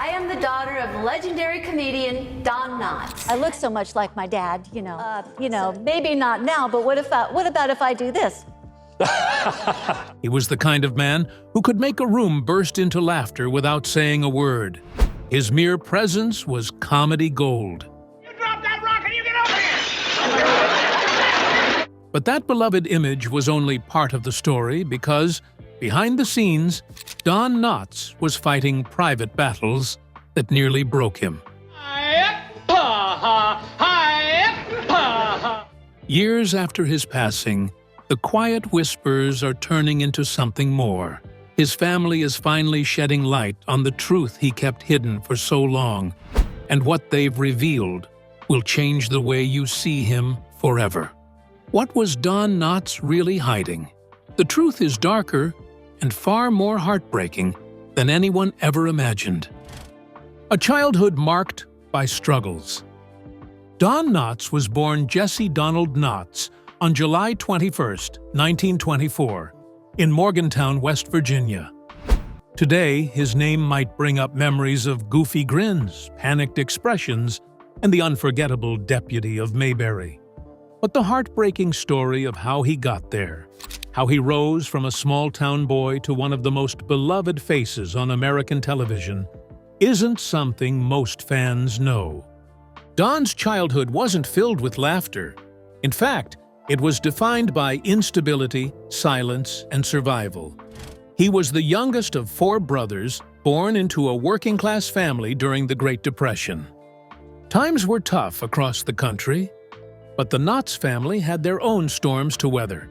I am the daughter of legendary comedian Don Knotts. I look so much like my dad, maybe not now, but what about if I do this? He was the kind of man who could make a room burst into laughter without saying a word. His mere presence was comedy gold. You drop that rock and you get over here! But that beloved image was only part of the story because, behind the scenes, Don Knotts was fighting private battles that nearly broke him. Years after his passing, the quiet whispers are turning into something more. His family is finally shedding light on the truth he kept hidden for so long, and what they've revealed will change the way you see him forever. What was Don Knotts really hiding? The truth is darker and far more heartbreaking than anyone ever imagined. A childhood marked by struggles. Don Knotts was born Jesse Donald Knotts on July 21, 1924, in Morgantown, West Virginia. Today, his name might bring up memories of goofy grins, panicked expressions, and the unforgettable deputy of Mayberry. But the heartbreaking story of how he got there, how he rose from a small-town boy to one of the most beloved faces on American television, isn't something most fans know. Don's childhood wasn't filled with laughter. In fact, it was defined by instability, silence, and survival. He was the youngest of 4 brothers, born into a working-class family during the Great Depression. Times were tough across the country, but the Knotts family had their own storms to weather,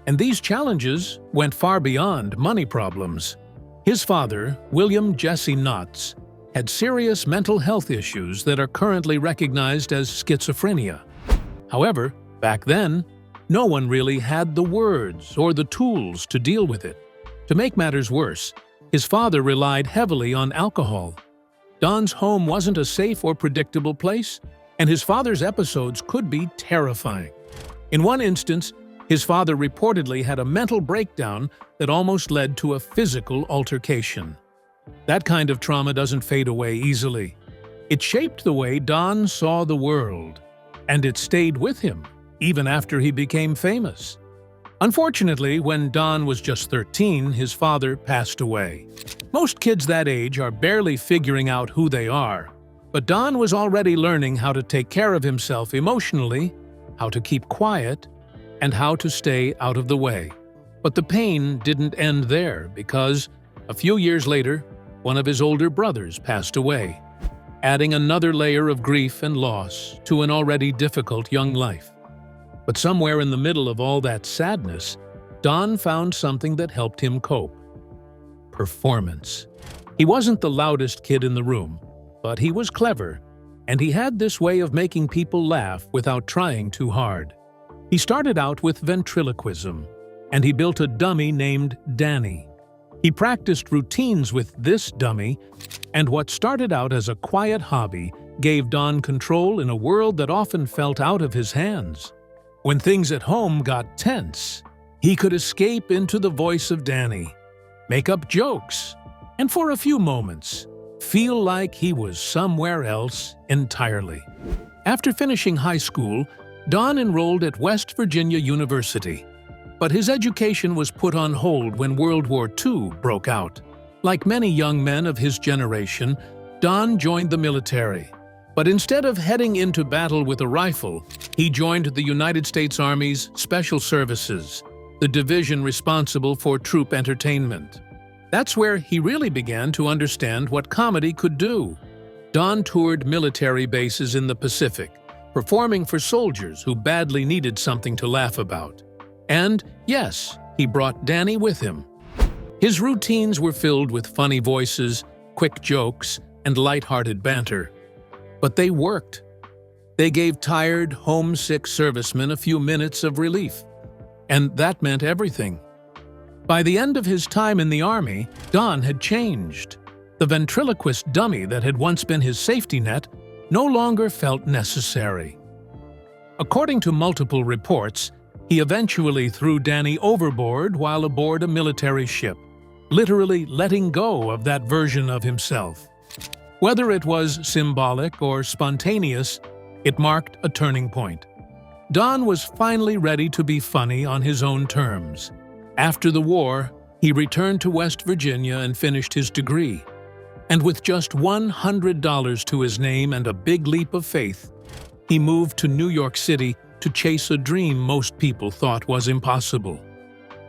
and these challenges went far beyond money problems. His father, William Jesse Knotts, had serious mental health issues that are currently recognized as schizophrenia. However, back then, no one really had the words or the tools to deal with it. To make matters worse, his father relied heavily on alcohol. Don's home wasn't a safe or predictable place, and his father's episodes could be terrifying. In one instance, his father reportedly had a mental breakdown that almost led to a physical altercation. That kind of trauma doesn't fade away easily. It shaped the way Don saw the world, and it stayed with him even after he became famous. Unfortunately, when Don was just 13, his father passed away. Most kids that age are barely figuring out who they are, but Don was already learning how to take care of himself emotionally, how to keep quiet, and how to stay out of the way. But the pain didn't end there because, a few years later, one of his older brothers passed away, adding another layer of grief and loss to an already difficult young life. But somewhere in the middle of all that sadness, Don found something that helped him cope. Performance. He wasn't the loudest kid in the room, but he was clever, and he had this way of making people laugh without trying too hard. He started out with ventriloquism, and he built a dummy named Danny. He practiced routines with this dummy, and what started out as a quiet hobby gave Don control in a world that often felt out of his hands. When things at home got tense, he could escape into the voice of Danny, make up jokes, and for a few moments, feel like he was somewhere else entirely. After finishing high school, Don enrolled at West Virginia University, but his education was put on hold when World War II broke out. Like many young men of his generation, Don joined the military. But instead of heading into battle with a rifle, he joined the United States Army's Special Services, the division responsible for troop entertainment. That's where he really began to understand what comedy could do. Don toured military bases in the Pacific, performing for soldiers who badly needed something to laugh about. And, yes, he brought Danny with him. His routines were filled with funny voices, quick jokes, and lighthearted banter. But they worked. They gave tired, homesick servicemen a few minutes of relief. And that meant everything. By the end of his time in the Army, Don had changed. The ventriloquist dummy that had once been his safety net no longer felt necessary. According to multiple reports, he eventually threw Danny overboard while aboard a military ship, literally letting go of that version of himself. Whether it was symbolic or spontaneous, it marked a turning point. Don was finally ready to be funny on his own terms. After the war, he returned to West Virginia and finished his degree. And with just $100 to his name and a big leap of faith, he moved to New York City to chase a dream most people thought was impossible.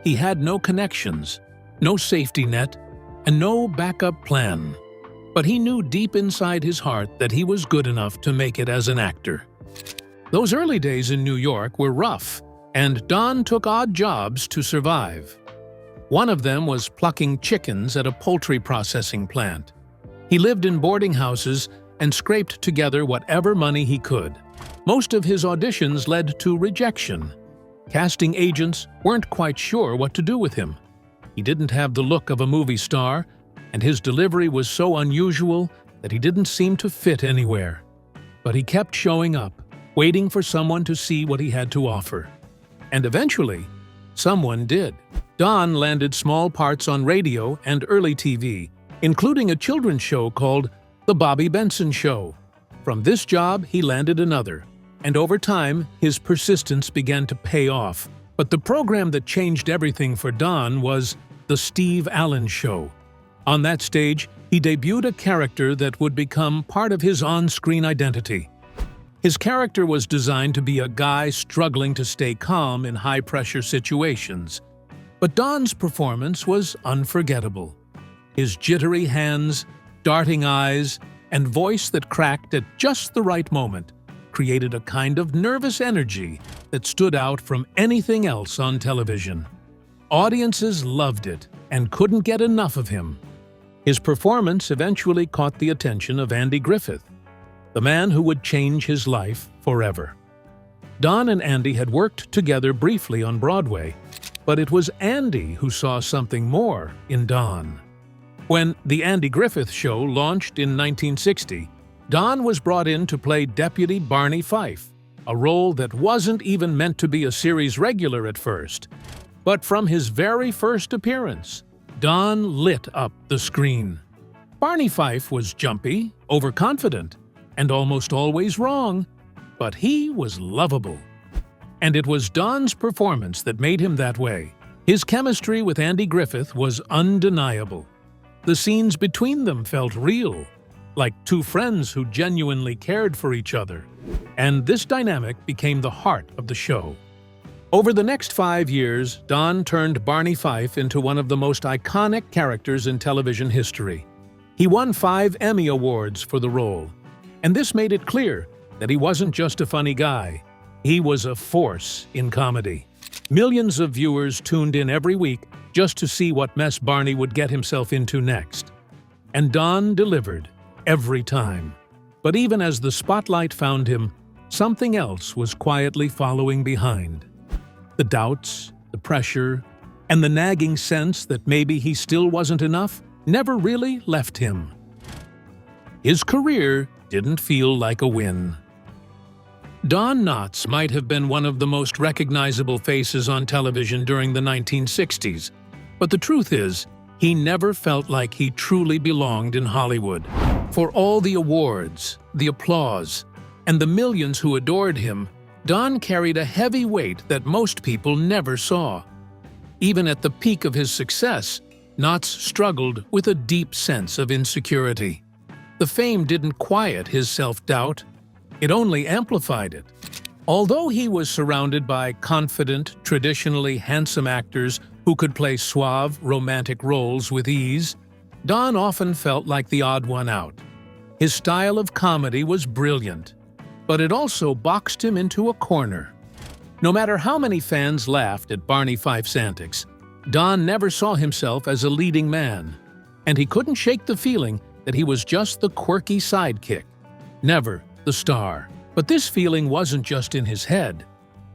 He had no connections, no safety net, and no backup plan. But he knew deep inside his heart that he was good enough to make it as an actor. Those early days in New York were rough, and Don took odd jobs to survive. One of them was plucking chickens at a poultry processing plant. He lived in boarding houses and scraped together whatever money he could. Most of his auditions led to rejection. Casting agents weren't quite sure what to do with him. He didn't have the look of a movie star, and his delivery was so unusual that he didn't seem to fit anywhere. But he kept showing up, waiting for someone to see what he had to offer. And eventually, someone did. Don landed small parts on radio and early TV, including a children's show called The Bobby Benson Show. From this job, he landed another, and over time, his persistence began to pay off. But the program that changed everything for Don was The Steve Allen Show. On that stage, he debuted a character that would become part of his on-screen identity. His character was designed to be a guy struggling to stay calm in high-pressure situations. But Don's performance was unforgettable. His jittery hands, darting eyes, and voice that cracked at just the right moment created a kind of nervous energy that stood out from anything else on television. Audiences loved it and couldn't get enough of him. His performance eventually caught the attention of Andy Griffith, the man who would change his life forever. Don and Andy had worked together briefly on Broadway, but it was Andy who saw something more in Don. When The Andy Griffith Show launched in 1960, Don was brought in to play Deputy Barney Fife, a role that wasn't even meant to be a series regular at first. But from his very first appearance, Don lit up the screen. Barney Fife was jumpy, overconfident, and almost always wrong, but he was lovable. And it was Don's performance that made him that way. His chemistry with Andy Griffith was undeniable. The scenes between them felt real, like two friends who genuinely cared for each other. And this dynamic became the heart of the show. Over the next 5 years, Don turned Barney Fife into one of the most iconic characters in television history. He won 5 Emmy Awards for the role, and this made it clear that he wasn't just a funny guy. He was a force in comedy. Millions of viewers tuned in every week just to see what mess Barney would get himself into next. And Don delivered every time. But even as the spotlight found him, something else was quietly following behind. The doubts, the pressure, and the nagging sense that maybe he still wasn't enough never really left him. His career didn't feel like a win. Don Knotts might have been one of the most recognizable faces on television during the 1960s, but the truth is, he never felt like he truly belonged in Hollywood. For all the awards, the applause, and the millions who adored him, Don carried a heavy weight that most people never saw. Even at the peak of his success, Knotts struggled with a deep sense of insecurity. The fame didn't quiet his self-doubt, it only amplified it. Although he was surrounded by confident, traditionally handsome actors who could play suave, romantic roles with ease, Don often felt like the odd one out. His style of comedy was brilliant, but it also boxed him into a corner. No matter how many fans laughed at Barney Fife's antics, Don never saw himself as a leading man, and he couldn't shake the feeling that he was just the quirky sidekick, never the star. But this feeling wasn't just in his head.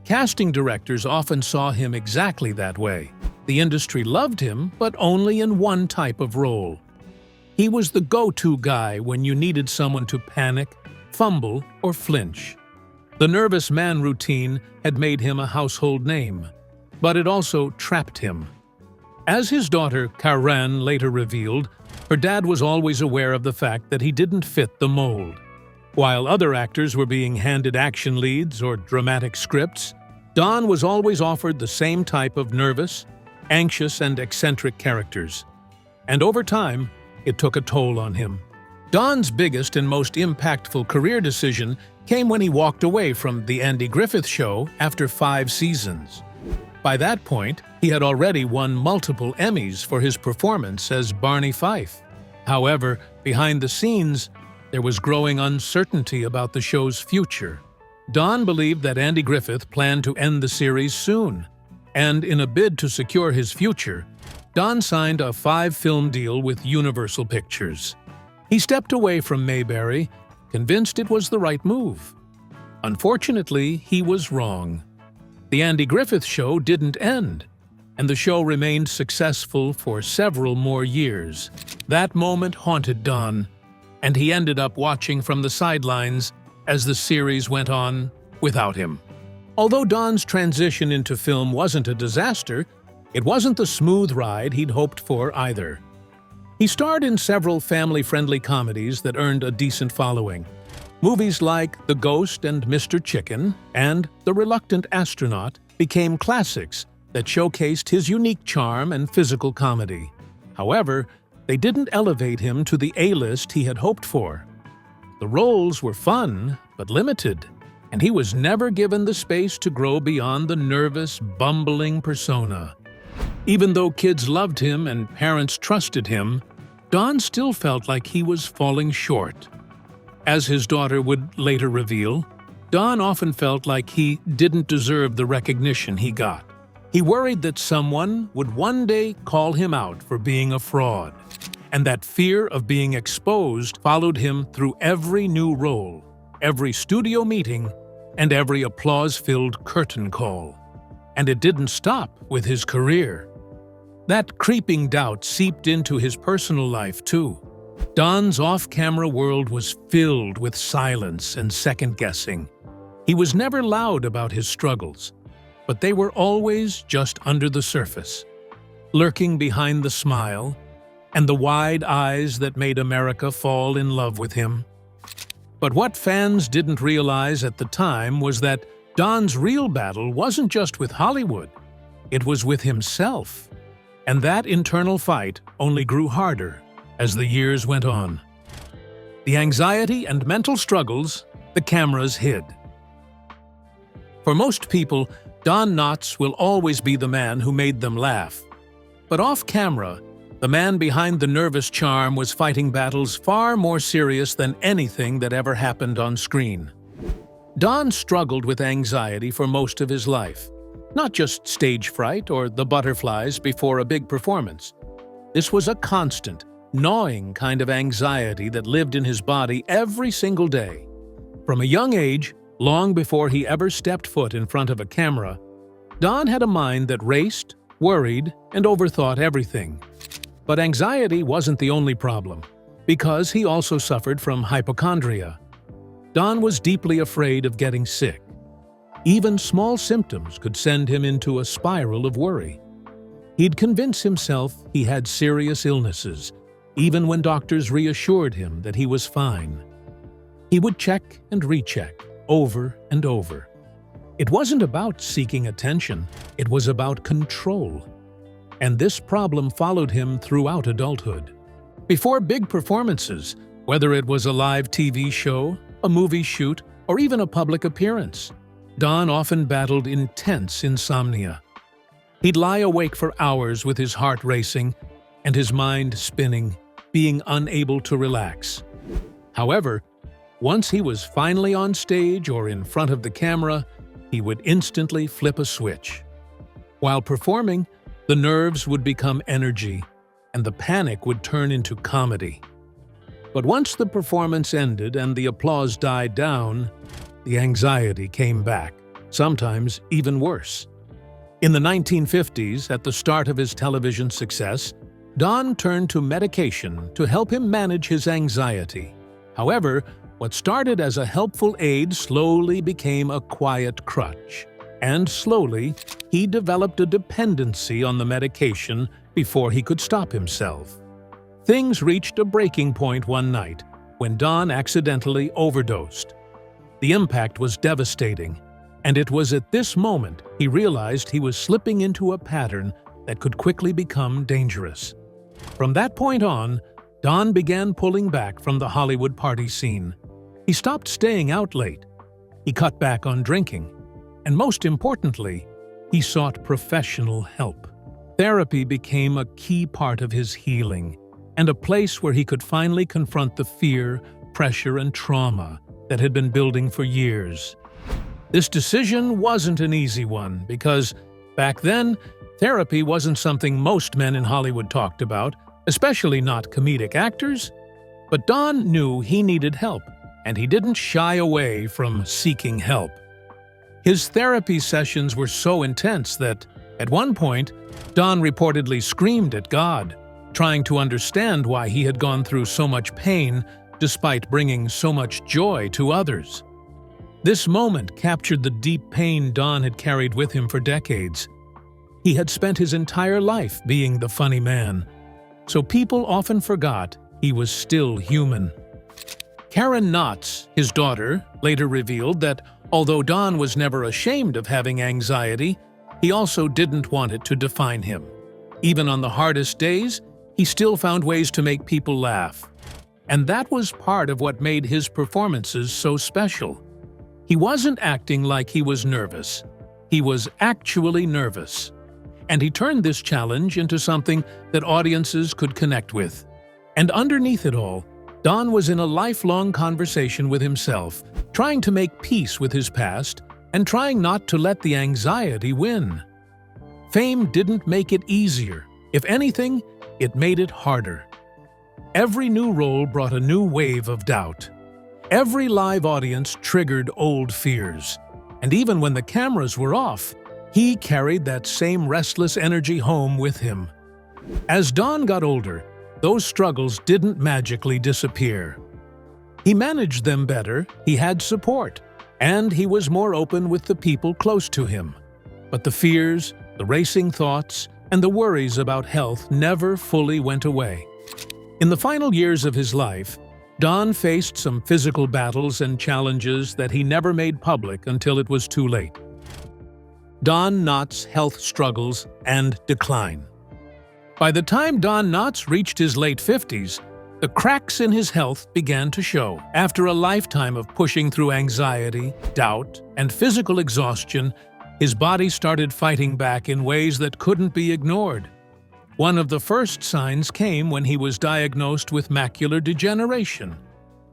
Casting directors often saw him exactly that way. The industry loved him, but only in one type of role. He was the go-to guy when you needed someone to panic, fumble, or flinch. The nervous man routine had made him a household name, but it also trapped him. As his daughter Karen later revealed, her dad was always aware of the fact that he didn't fit the mold. While other actors were being handed action leads or dramatic scripts, Don was always offered the same type of nervous, anxious, and eccentric characters. And over time, it took a toll on him. Don's biggest and most impactful career decision came when he walked away from The Andy Griffith Show after 5 seasons. By that point, he had already won multiple Emmys for his performance as Barney Fife. However, behind the scenes, there was growing uncertainty about the show's future. Don believed that Andy Griffith planned to end the series soon, and in a bid to secure his future, Don signed a 5-film deal with Universal Pictures. He stepped away from Mayberry, convinced it was the right move. Unfortunately, he was wrong. The Andy Griffith Show didn't end, and the show remained successful for several more years. That moment haunted Don, and he ended up watching from the sidelines as the series went on without him. Although Don's transition into film wasn't a disaster, it wasn't the smooth ride he'd hoped for either. He starred in several family-friendly comedies that earned a decent following. Movies like The Ghost and Mr. Chicken and The Reluctant Astronaut became classics that showcased his unique charm and physical comedy. However, they didn't elevate him to the A-list he had hoped for. The roles were fun, but limited, and he was never given the space to grow beyond the nervous, bumbling persona. Even though kids loved him and parents trusted him, Don still felt like he was falling short. As his daughter would later reveal, Don often felt like he didn't deserve the recognition he got. He worried that someone would one day call him out for being a fraud, and that fear of being exposed followed him through every new role, every studio meeting, and every applause-filled curtain call. And it didn't stop with his career. That creeping doubt seeped into his personal life, too. Don's off-camera world was filled with silence and second-guessing. He was never loud about his struggles, but they were always just under the surface, lurking behind the smile and the wide eyes that made America fall in love with him. But what fans didn't realize at the time was that Don's real battle wasn't just with Hollywood, it was with himself. And that internal fight only grew harder as the years went on. The anxiety and mental struggles the cameras hid. For most people, Don Knotts will always be the man who made them laugh. But off-camera, the man behind the nervous charm was fighting battles far more serious than anything that ever happened on screen. Don struggled with anxiety for most of his life. Not just stage fright or the butterflies before a big performance. This was a constant, gnawing kind of anxiety that lived in his body every single day. From a young age, long before he ever stepped foot in front of a camera, Don had a mind that raced, worried, and overthought everything. But anxiety wasn't the only problem, because he also suffered from hypochondria. Don was deeply afraid of getting sick. Even small symptoms could send him into a spiral of worry. He'd convince himself he had serious illnesses, even when doctors reassured him that he was fine. He would check and recheck, over and over. It wasn't about seeking attention, it was about control. And this problem followed him throughout adulthood. Before big performances, whether it was a live TV show, a movie shoot, or even a public appearance, Don often battled intense insomnia. He'd lie awake for hours with his heart racing and his mind spinning, being unable to relax. However, once he was finally on stage or in front of the camera, he would instantly flip a switch. While performing, the nerves would become energy, and the panic would turn into comedy. But once the performance ended and the applause died down, the anxiety came back, sometimes even worse. In the 1950s, at the start of his television success, Don turned to medication to help him manage his anxiety. However, what started as a helpful aid slowly became a quiet crutch. And slowly, he developed a dependency on the medication before he could stop himself. Things reached a breaking point one night when Don accidentally overdosed. The impact was devastating, and it was at this moment he realized he was slipping into a pattern that could quickly become dangerous. From that point on, Don began pulling back from the Hollywood party scene. He stopped staying out late. He cut back on drinking. And most importantly, he sought professional help. Therapy became a key part of his healing, and a place where he could finally confront the fear, pressure, and trauma that had been building for years. This decision wasn't an easy one because, back then, therapy wasn't something most men in Hollywood talked about, especially not comedic actors. But Don knew he needed help, and he didn't shy away from seeking help. His therapy sessions were so intense that, at one point, Don reportedly screamed at God, trying to understand why he had gone through so much pain despite bringing so much joy to others. This moment captured the deep pain Don had carried with him for decades. He had spent his entire life being the funny man, so people often forgot he was still human. Karen Knotts, his daughter, later revealed that although Don was never ashamed of having anxiety, he also didn't want it to define him. Even on the hardest days, he still found ways to make people laugh. And that was part of what made his performances so special. He wasn't acting like he was nervous. He was actually nervous. And he turned this challenge into something that audiences could connect with. And underneath it all, Don was in a lifelong conversation with himself, trying to make peace with his past and trying not to let the anxiety win. Fame didn't make it easier. If anything, it made it harder. Every new role brought a new wave of doubt. Every live audience triggered old fears. And even when the cameras were off, he carried that same restless energy home with him. As Don got older, those struggles didn't magically disappear. He managed them better, he had support, and he was more open with the people close to him. But the fears, the racing thoughts, and the worries about health never fully went away. In the final years of his life, Don faced some physical battles and challenges that he never made public until it was too late. Don Knotts' health struggles and decline. By the time Don Knotts reached his late 50s, the cracks in his health began to show. After a lifetime of pushing through anxiety, doubt, and physical exhaustion, his body started fighting back in ways that couldn't be ignored. One of the first signs came when he was diagnosed with macular degeneration,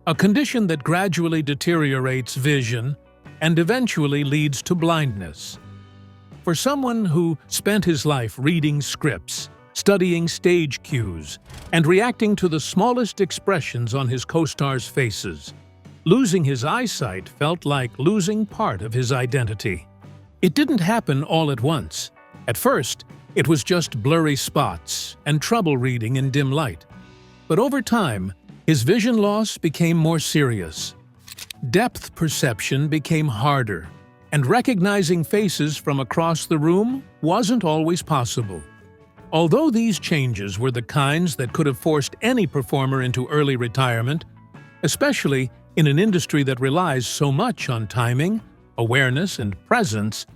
a condition that gradually deteriorates vision and eventually leads to blindness. For someone who spent his life reading scripts, studying stage cues, and reacting to the smallest expressions on his co-stars' faces, losing his eyesight felt like losing part of his identity. It didn't happen all at once. At first, it was just blurry spots and trouble reading in dim light. But over time, his vision loss became more serious. Depth perception became harder, and recognizing faces from across the room wasn't always possible. Although these changes were the kinds that could have forced any performer into early retirement, especially in an industry that relies so much on timing, awareness, and presence,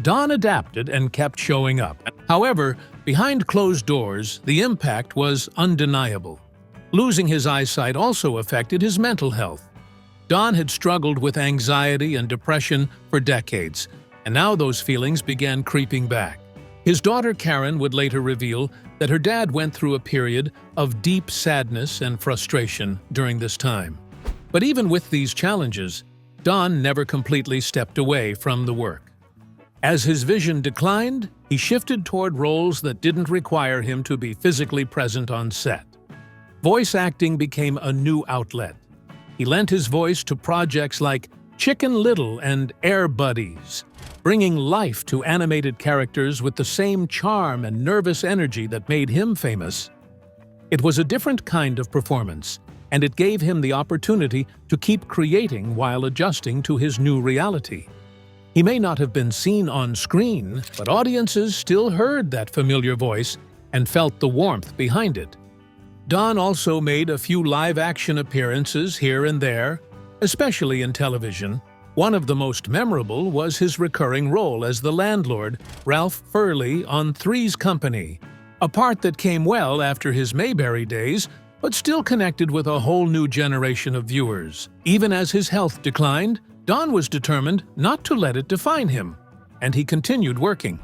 Don adapted and kept showing up. However, behind closed doors, the impact was undeniable. Losing his eyesight also affected his mental health. Don had struggled with anxiety and depression for decades, and now those feelings began creeping back. His daughter Karen would later reveal that her dad went through a period of deep sadness and frustration during this time. But even with these challenges, Don never completely stepped away from the work. As his vision declined, he shifted toward roles that didn't require him to be physically present on set. Voice acting became a new outlet. He lent his voice to projects like Chicken Little and Air Buddies, bringing life to animated characters with the same charm and nervous energy that made him famous. It was a different kind of performance, and it gave him the opportunity to keep creating while adjusting to his new reality. He may not have been seen on screen, but audiences still heard that familiar voice and felt the warmth behind it. Don also made a few live-action appearances here and there, especially in television. One of the most memorable was his recurring role as the landlord, Ralph Furley, on Three's Company, a part that came well after his Mayberry days, but still connected with a whole new generation of viewers. Even as his health declined, Don was determined not to let it define him, and he continued working.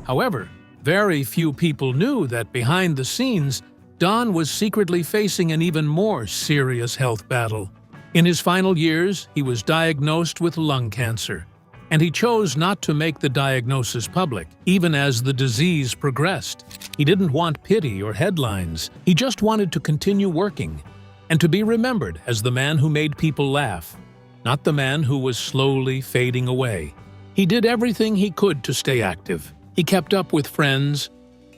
However, very few people knew that behind the scenes, Don was secretly facing an even more serious health battle. In his final years, he was diagnosed with lung cancer, and he chose not to make the diagnosis public, even as the disease progressed. He didn't want pity or headlines. He just wanted to continue working and to be remembered as the man who made people laugh, not the man who was slowly fading away. He did everything he could to stay active. He kept up with friends,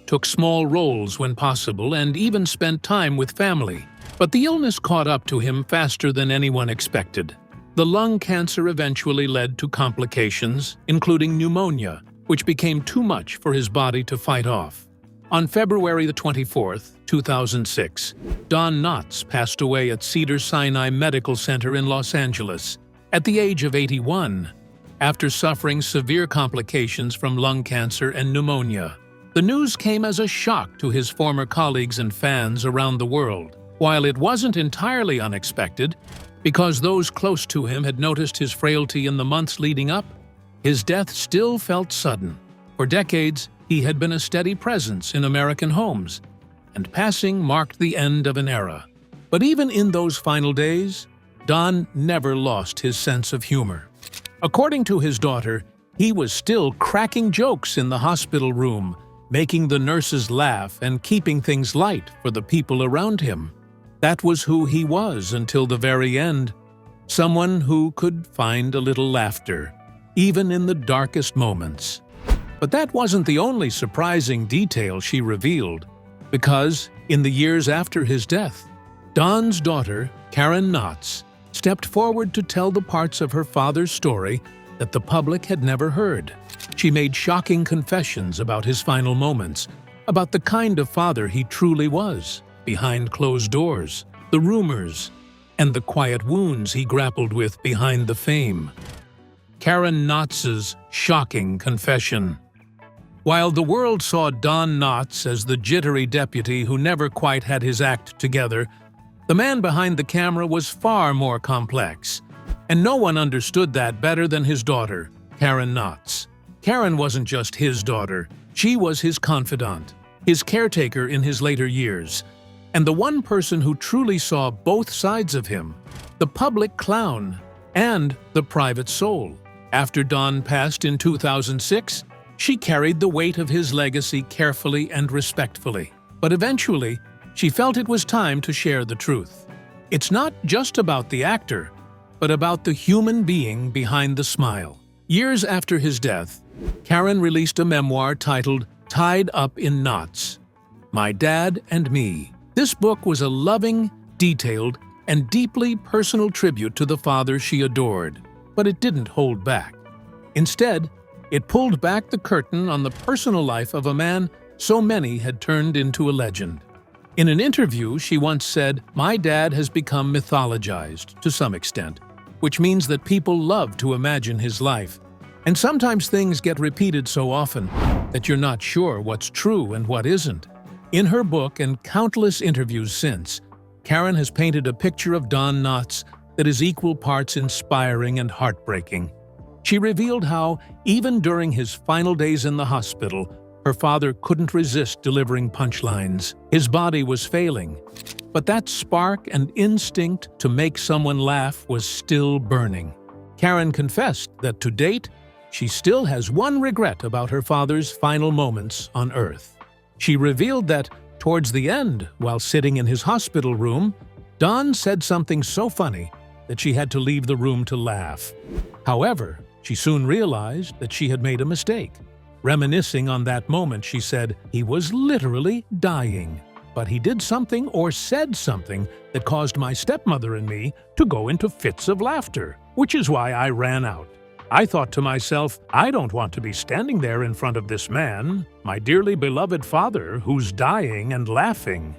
took small roles when possible, and even spent time with family. But the illness caught up to him faster than anyone expected. The lung cancer eventually led to complications, including pneumonia, which became too much for his body to fight off. On February the 24th, 2006, Don Knotts passed away at Cedars-Sinai Medical Center in Los Angeles at the age of 81, after suffering severe complications from lung cancer and pneumonia. The news came as a shock to his former colleagues and fans around the world. While it wasn't entirely unexpected, because those close to him had noticed his frailty in the months leading up, his death still felt sudden. For decades, he had been a steady presence in American homes, and passing marked the end of an era. But even in those final days, Don never lost his sense of humor. According to his daughter, he was still cracking jokes in the hospital room, making the nurses laugh and keeping things light for the people around him. That was who he was until the very end, someone who could find a little laughter, even in the darkest moments. But that wasn't the only surprising detail she revealed, because, in the years after his death, Don's daughter, Karen Knotts, stepped forward to tell the parts of her father's story that the public had never heard. She made shocking confessions about his final moments, about the kind of father he truly was, behind closed doors, the rumors, and the quiet wounds he grappled with behind the fame. Karen Knotts' shocking confession. While the world saw Don Knotts as the jittery deputy who never quite had his act together, the man behind the camera was far more complex, and no one understood that better than his daughter, Karen Knotts. Karen wasn't just his daughter, she was his confidant, his caretaker in his later years, and the one person who truly saw both sides of him, the public clown and the private soul. After Don passed in 2006, she carried the weight of his legacy carefully and respectfully. But eventually, she felt it was time to share the truth. It's not just about the actor, but about the human being behind the smile. Years after his death, Karen released a memoir titled Tied Up in Knots: My Dad and Me. This book was a loving, detailed, and deeply personal tribute to the father she adored, but it didn't hold back. Instead, it pulled back the curtain on the personal life of a man so many had turned into a legend. In an interview, she once said, "My dad has become mythologized to some extent, which means that people love to imagine his life. And sometimes things get repeated so often that you're not sure what's true and what isn't." In her book and countless interviews since, Karen has painted a picture of Don Knotts that is equal parts inspiring and heartbreaking. She revealed how, even during his final days in the hospital, her father couldn't resist delivering punchlines. His body was failing, but that spark and instinct to make someone laugh was still burning. Karen confessed that to date, she still has one regret about her father's final moments on Earth. She revealed that, towards the end, while sitting in his hospital room, Don said something so funny that she had to leave the room to laugh. However, she soon realized that she had made a mistake. Reminiscing on that moment, she said, "He was literally dying, but he did something or said something that caused my stepmother and me to go into fits of laughter, which is why I ran out." I thought to myself, I don't want to be standing there in front of this man, my dearly beloved father, who's dying and laughing.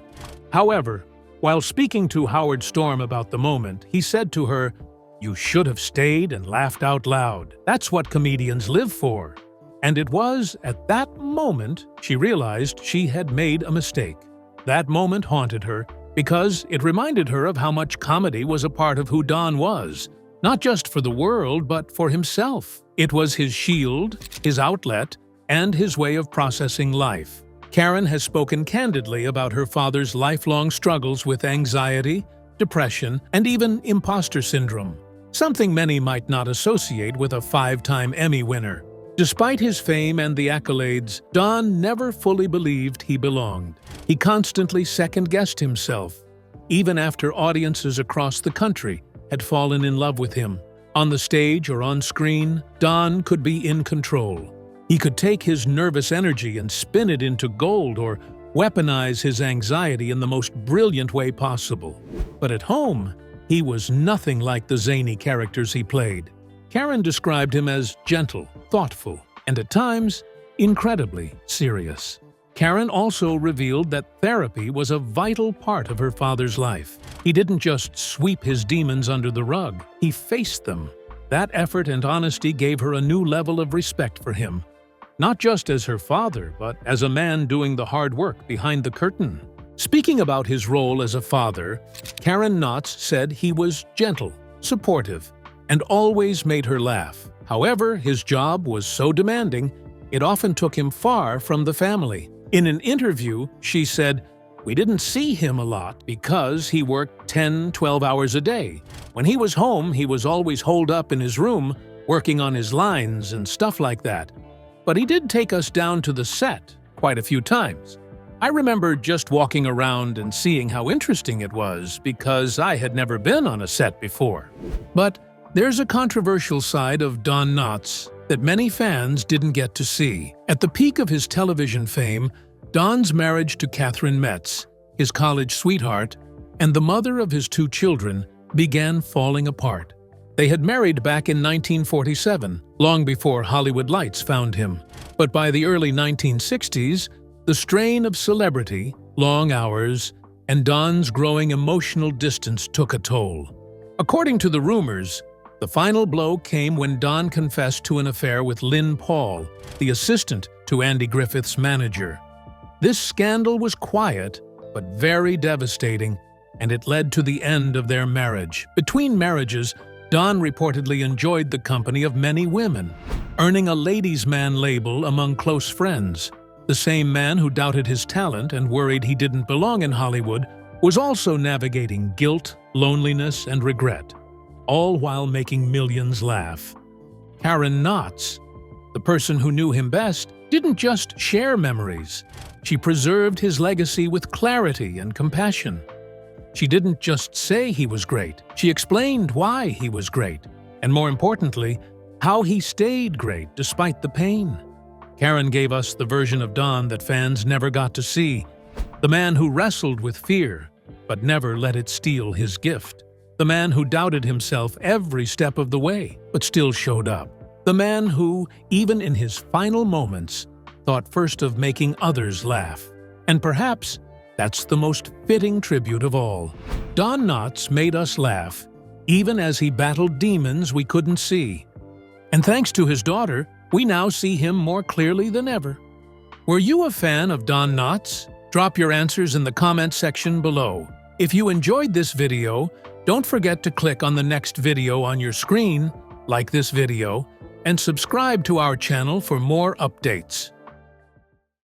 However, while speaking to Howard Storm about the moment, he said to her, "You should have stayed and laughed out loud. That's what comedians live for." And it was at that moment she realized she had made a mistake. That moment haunted her because it reminded her of how much comedy was a part of who Don was, not just for the world, but for himself. It was his shield, his outlet, and his way of processing life. Karen has spoken candidly about her father's lifelong struggles with anxiety, depression, and even imposter syndrome, something many might not associate with a 5-time Emmy winner. Despite his fame and the accolades, Don never fully believed he belonged. He constantly second-guessed himself, even after audiences across the country had fallen in love with him. On the stage or on screen, Don could be in control. He could take his nervous energy and spin it into gold or weaponize his anxiety in the most brilliant way possible. But at home, he was nothing like the zany characters he played. Karen described him as gentle, thoughtful, and at times, incredibly serious. Karen also revealed that therapy was a vital part of her father's life. He didn't just sweep his demons under the rug, he faced them. That effort and honesty gave her a new level of respect for him, not just as her father, but as a man doing the hard work behind the curtain. Speaking about his role as a father, Karen Knotts said he was gentle, supportive, and always made her laugh. However, his job was so demanding, it often took him far from the family. In an interview, she said, "We didn't see him a lot because he worked 10, 12 hours a day. When he was home, he was always holed up in his room, working on his lines and stuff like that. But he did take us down to the set quite a few times. I remember just walking around and seeing how interesting it was because I had never been on a set before." But there's a controversial side of Don Knotts that many fans didn't get to see. At the peak of his television fame, Don's marriage to Catherine Metz, his college sweetheart, and the mother of his 2 children, began falling apart. They had married back in 1947, long before Hollywood lights found him. But by the early 1960s, the strain of celebrity, long hours, and Don's growing emotional distance took a toll. According to the rumors, the final blow came when Don confessed to an affair with Lynn Paul, the assistant to Andy Griffith's manager. This scandal was quiet, but very devastating, and it led to the end of their marriage. Between marriages, Don reportedly enjoyed the company of many women, earning a ladies' man label among close friends. The same man who doubted his talent and worried he didn't belong in Hollywood was also navigating guilt, loneliness, and regret, all while making millions laugh. Karen Knotts, the person who knew him best, didn't just share memories. She preserved his legacy with clarity and compassion. She didn't just say he was great, she explained why he was great, and more importantly, how he stayed great despite the pain. Karen gave us the version of Don that fans never got to see, the man who wrestled with fear, but never let it steal his gift. The man who doubted himself every step of the way, but still showed up. The man who, even in his final moments, thought first of making others laugh. And perhaps that's the most fitting tribute of all. Don Knotts made us laugh, even as he battled demons we couldn't see. And thanks to his daughter, we now see him more clearly than ever. Were you a fan of Don Knotts? Drop your answers in the comment section below. If you enjoyed this video, don't forget to click on the next video on your screen, like this video, and subscribe to our channel for more updates.